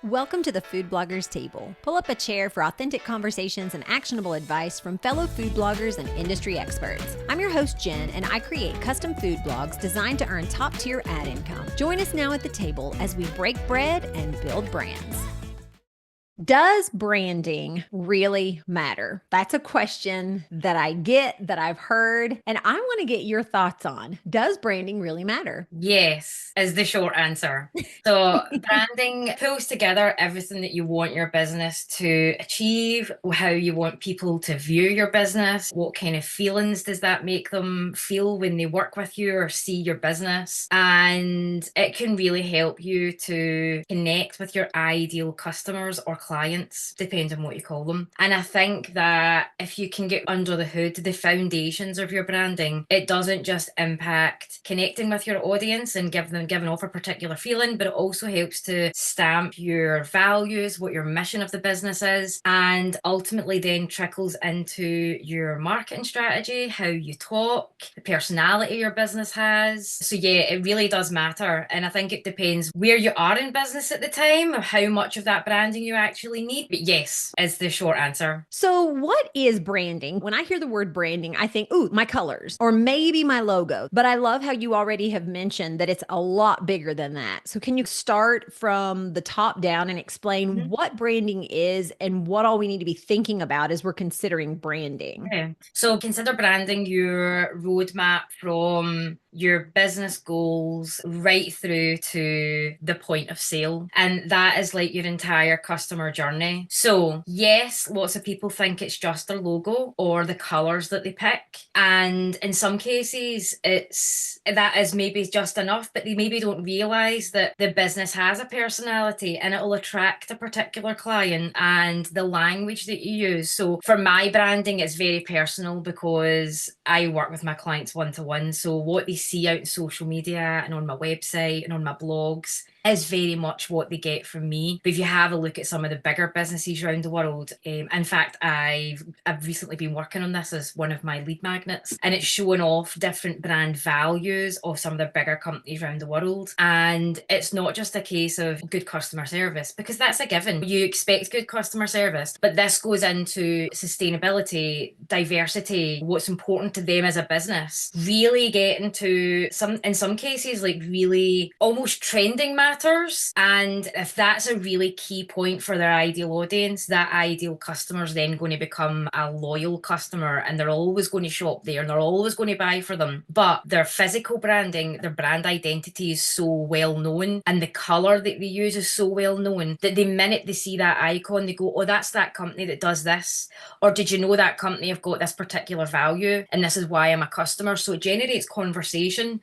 Welcome to the Food Bloggers Table. Pull up a chair for authentic conversations and actionable advice from fellow food bloggers and industry experts. I'm your host, Jen, and I create custom food blogs designed to earn top-tier ad income. Join us now at the table as we break bread and build brands. Does branding really matter? That's a question that I get, that I've heard, and I want to get your thoughts on. Does branding really matter? Yes, is the short answer. So, branding pulls together everything that you want your business to achieve, how you want people to view your business, what kind of feelings does that make them feel when they work with you or see your business. And it can really help you to connect with your ideal customers or clients, depending on what you call them. And I think that if you can get under the hood, the foundations of your branding, it doesn't just impact connecting with your audience and giving off a particular feeling, but it also helps to stamp your values, what your mission of the business is, and ultimately then trickles into your marketing strategy, how you talk, the personality your business has. So yeah, it really does matter. And I think it depends where you are in business at the time, or how much of that branding you actually need. But yes, is the short answer. So, what is branding? When I hear the word branding, I think, ooh, my colors or maybe my logo. But I love how you already have mentioned that it's a lot bigger than that. So, can you start from the top down and explain what branding is and what all we need to be thinking about as we're considering branding? Okay. So consider branding your roadmap from your business goals right through to the point of sale. And that is like your entire customer journey. So yes, lots of people think it's just their logo or the colors that they pick. And in some cases, that is maybe just enough, but they maybe don't realize that the business has a personality and it will attract a particular client and the language that you use. So for my branding, it's very personal because I work with my clients one-to-one. So what they see out in social media and on my website and on my blogs is very much what they get from me. But if you have a look at some of the bigger businesses around the world, in fact, I've recently been working on this as one of my lead magnets, and it's showing off different brand values of some of the bigger companies around the world. And it's not just a case of good customer service, because that's a given. You expect good customer service, but this goes into sustainability, diversity, what's important to them as a business, really getting to in some cases, like really almost trending matters. And if that's a really key point for their ideal audience, that ideal customer is then going to become a loyal customer, and they're always going to shop there and they're always going to buy for them. But their physical branding, their brand identity is so well known, and the color that they use is so well known that the minute they see that icon, they go, oh, that's that company that does this. Or did you know that company have got this particular value and this is why I'm a customer? So it generates conversation.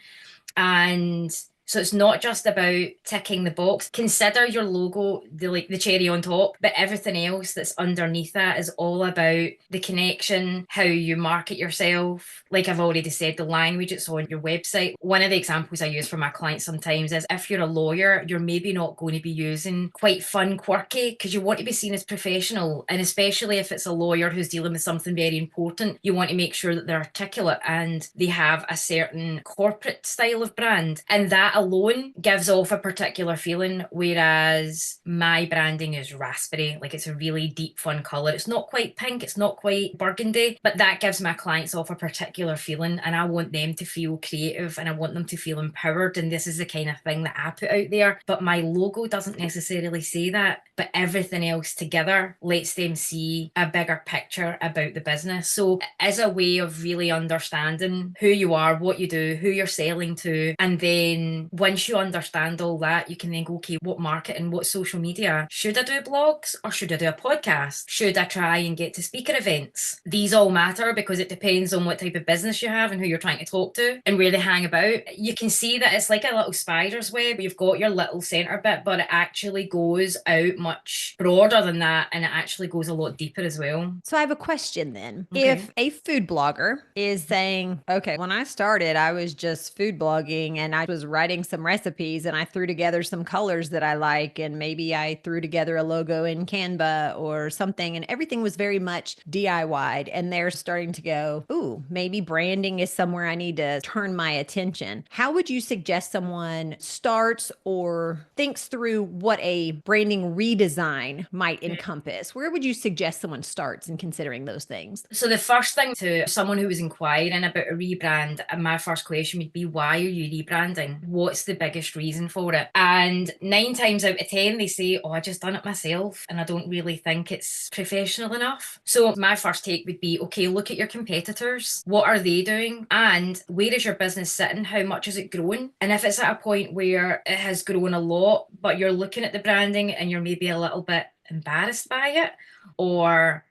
And so it's not just about ticking the box. Consider your logo the cherry on top, but everything else that's underneath that is all about the connection, how you market yourself. Like I've already said, the language that's on your website. One of the examples I use for my clients sometimes is if you're a lawyer, you're maybe not going to be using quite fun, quirky, because you want to be seen as professional. And especially if it's a lawyer who's dealing with something very important, you want to make sure that they're articulate and they have a certain corporate style of brand. And that alone gives off a particular feeling, whereas my branding is raspberry. Like it's a really deep, fun color. It's not quite pink, it's not quite burgundy, but that gives my clients off a particular feeling, and I want them to feel creative and I want them to feel empowered, and this is the kind of thing that I put out there. But my logo doesn't necessarily say that, but everything else together lets them see a bigger picture about the business. So it is a way of really understanding who you are, what you do, who you're selling to, and then once you understand all that, you can then go, okay, what marketing, what social media? Should I do blogs or should I do a podcast? Should I try and get to speaker events? These all matter because it depends on what type of business you have and who you're trying to talk to and where they hang about. You can see that it's like a little spider's web. You've got your little center bit, but it actually goes out much broader than that, and it actually goes a lot deeper as well. So I have a question then. Okay. If a food blogger is saying, okay, when I started, I was just food blogging and I was writing writing some recipes and I threw together some colors that I like, and maybe I threw together a logo in Canva or something, and everything was very much DIY'd. And they're starting to go, ooh, maybe branding is somewhere I need to turn my attention. How would you suggest someone starts or thinks through what a branding redesign might encompass? Where would you suggest someone starts in considering those things? So the first thing to someone who was inquiring about a rebrand, my first question would be, why are you rebranding? What's the biggest reason for it? And 9 times out of 10, they say, oh, I just done it myself and I don't really think it's professional enough. So my first take would be, okay, look at your competitors. What are they doing? And where is your business sitting? How much is it growing? And if it's at a point where it has grown a lot, but you're looking at the branding and you're maybe a little bit embarrassed by it, or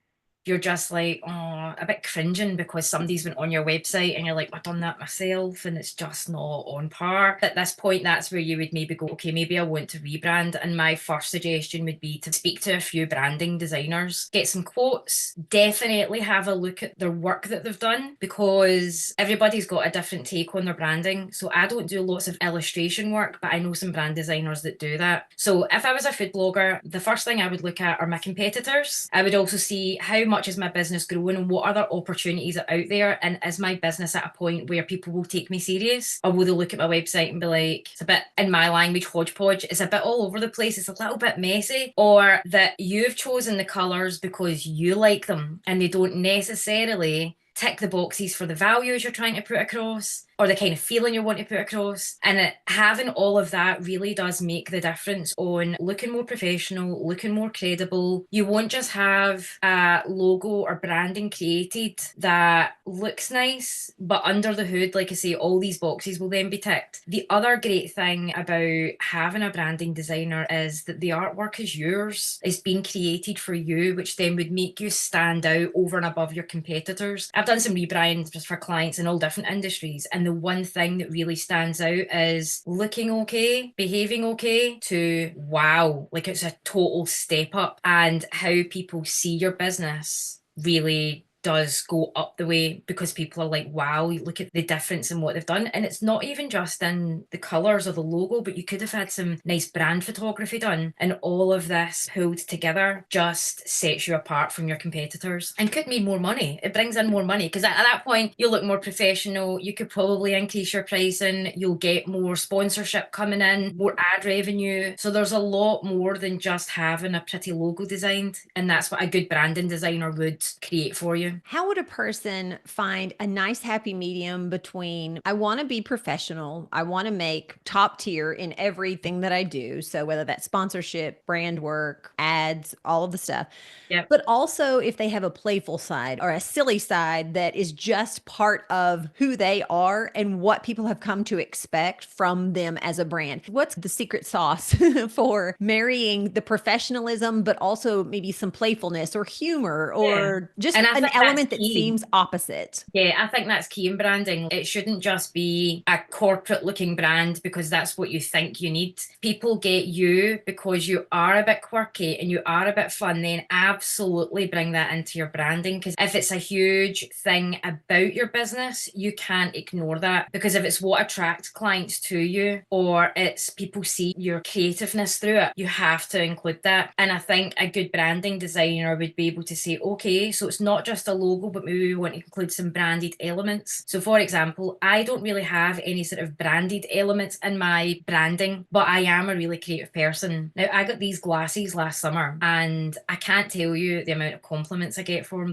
you're just like, oh, a bit cringing because somebody's went on your website and you're like, I've done that myself and it's just not on par. At this point, that's where you would maybe go, okay, maybe I want to rebrand. And my first suggestion would be to speak to a few branding designers, get some quotes, definitely have a look at their work that they've done, because everybody's got a different take on their branding. So I don't do lots of illustration work, but I know some brand designers that do that. So if I was a food blogger, the first thing I would look at are my competitors. I would also see how much is my business growing and what other opportunities are out there, and is my business at a point where people will take me serious, or will they look at my website and be like, it's a bit, in my language, hodgepodge, it's a bit all over the place, it's a little bit messy, or that you've chosen the colours because you like them and they don't necessarily tick the boxes for the values you're trying to put across or the kind of feeling you want to put across. And having all of that really does make the difference on looking more professional, looking more credible. You won't just have a logo or branding created that looks nice, but under the hood, like I say, all these boxes will then be ticked. The other great thing about having a branding designer is that the artwork is yours. It's been created for you, which then would make you stand out over and above your competitors. I've done some rebrands just for clients in all different industries, and the one thing that really stands out is looking okay, behaving okay, to wow, like it's a total step up. And how people see your business really does go up the way, because people are like, wow, look at the difference in what they've done. And it's not even just in the colours or the logo, but you could have had some nice brand photography done, and all of this pulled together just sets you apart from your competitors and could mean more money. It brings in more money, because at that point you look more professional, you could probably increase your pricing, you'll get more sponsorship coming in, more ad revenue. So there's a lot more than just having a pretty logo designed, and that's what a good branding designer would create for you. How would a person find a nice happy medium between, I want to be professional, I want to make top tier in everything that I do, so whether that's sponsorship, brand work, ads, all of the stuff, Yep. but also if they have a playful side or a silly side that is just part of who they are and what people have come to expect from them as a brand? What's the secret sauce for marrying the professionalism, but also maybe some playfulness or humor or just And I an think element that's that key. seems opposite? Yeah, I think that's key in branding. It shouldn't just be a corporate looking brand because that's what you think you need. People get you because you are a bit quirky and you are a bit fun, then absolutely bring that into your branding. Because if it's a huge thing about your business, you can't ignore that. Because if it's what attracts clients to you, or it's people see your creativeness through it, you have to include that. And I think a good branding designer would be able to say, okay, so it's not just a logo, but maybe we want to include some branded elements. So for example, I don't really have any sort of branded elements in my branding, but I am a really creative person. Now, I got these glasses last summer and I can't tell you the amount of compliments I get for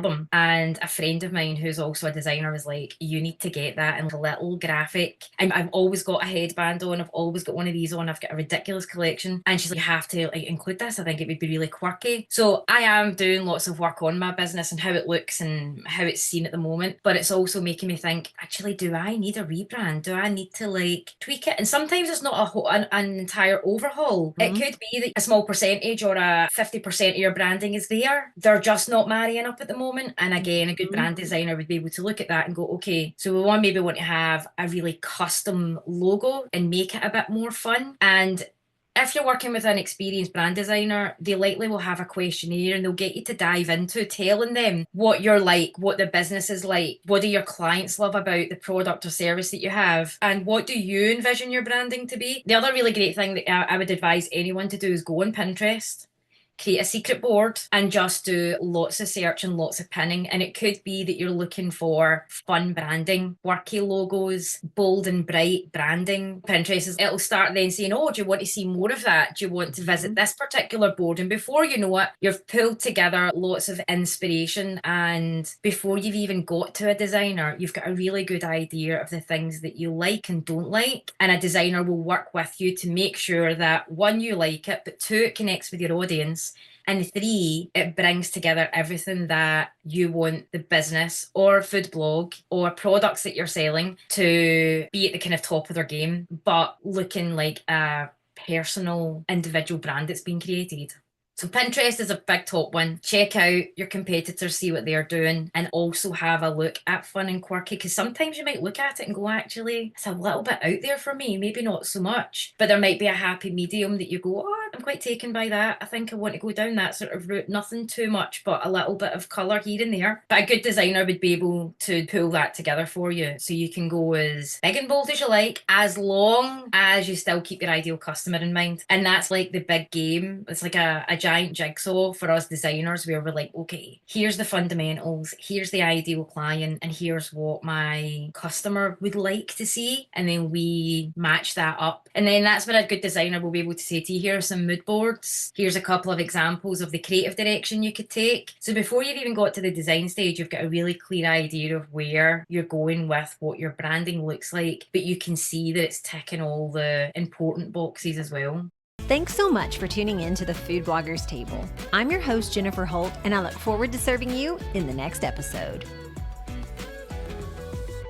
them. And a friend of mine who's also a designer was like, you need to get that in a little graphic. And I've always got a headband on. I've always got one of these on. I've got a ridiculous collection. And she's like, you have to include this. I think it would be really quirky. So I am doing lots of work on my business and how it looks and how it's seen at the moment. But it's also making me think, actually, do I need a rebrand? Do I need to tweak it? And sometimes it's not an entire overhaul. Mm-hmm. It could be that a small percentage or a 50% of your branding is there. They're just not marrying up at the moment. And again, a good brand designer would be able to look at that and go, okay, so we maybe want to have a really custom logo and make it a bit more fun. And If you're working with an experienced brand designer, they likely will have a questionnaire and they'll get you to dive into telling them what you're like, what the business is like, what do your clients love about the product or service that you have, and what do you envision your branding to be. The other really great thing that I would advise anyone to do is go on Pinterest, create a secret board, and just do lots of search and lots of pinning. And it could be that you're looking for fun branding, quirky logos, bold and bright branding. It'll start then saying, oh, do you want to see more of that? Do you want to visit this particular board? And before you know it, you've pulled together lots of inspiration. And before you've even got to a designer, you've got a really good idea of the things that you like and don't like. And a designer will work with you to make sure that, one, you like it, but two, it connects with your audience. And three, it brings together everything that you want the business or food blog or products that you're selling to be at the kind of top of their game, but looking like a personal individual brand that's been created. So Pinterest is a big top one. Check out your competitors, see what they're doing, and also have a look at fun and quirky, because sometimes you might look at it and go, actually, it's a little bit out there for me, maybe not so much. But there might be a happy medium that you go, oh, I'm quite taken by that. I think I want to go down that sort of route. Nothing too much, but a little bit of colour here and there. But a good designer would be able to pull that together for you. So you can go as big and bold as you like, as long as you still keep your ideal customer in mind. And that's like the big game. It's like a giant jigsaw for us designers, where we're like, okay, here's the fundamentals, here's the ideal client, and here's what my customer would like to see. And then we match that up. And then that's when a good designer will be able to say to you, here are some mood boards, here's a couple of examples of the creative direction you could take. So before you've even got to the design stage, you've got a really clear idea of where you're going with what your branding looks like, but you can see that it's ticking all the important boxes as well. Thanks so much for tuning in to the Food Bloggers Table. I'm your host, Jennifer Holt, and I look forward to serving you in the next episode.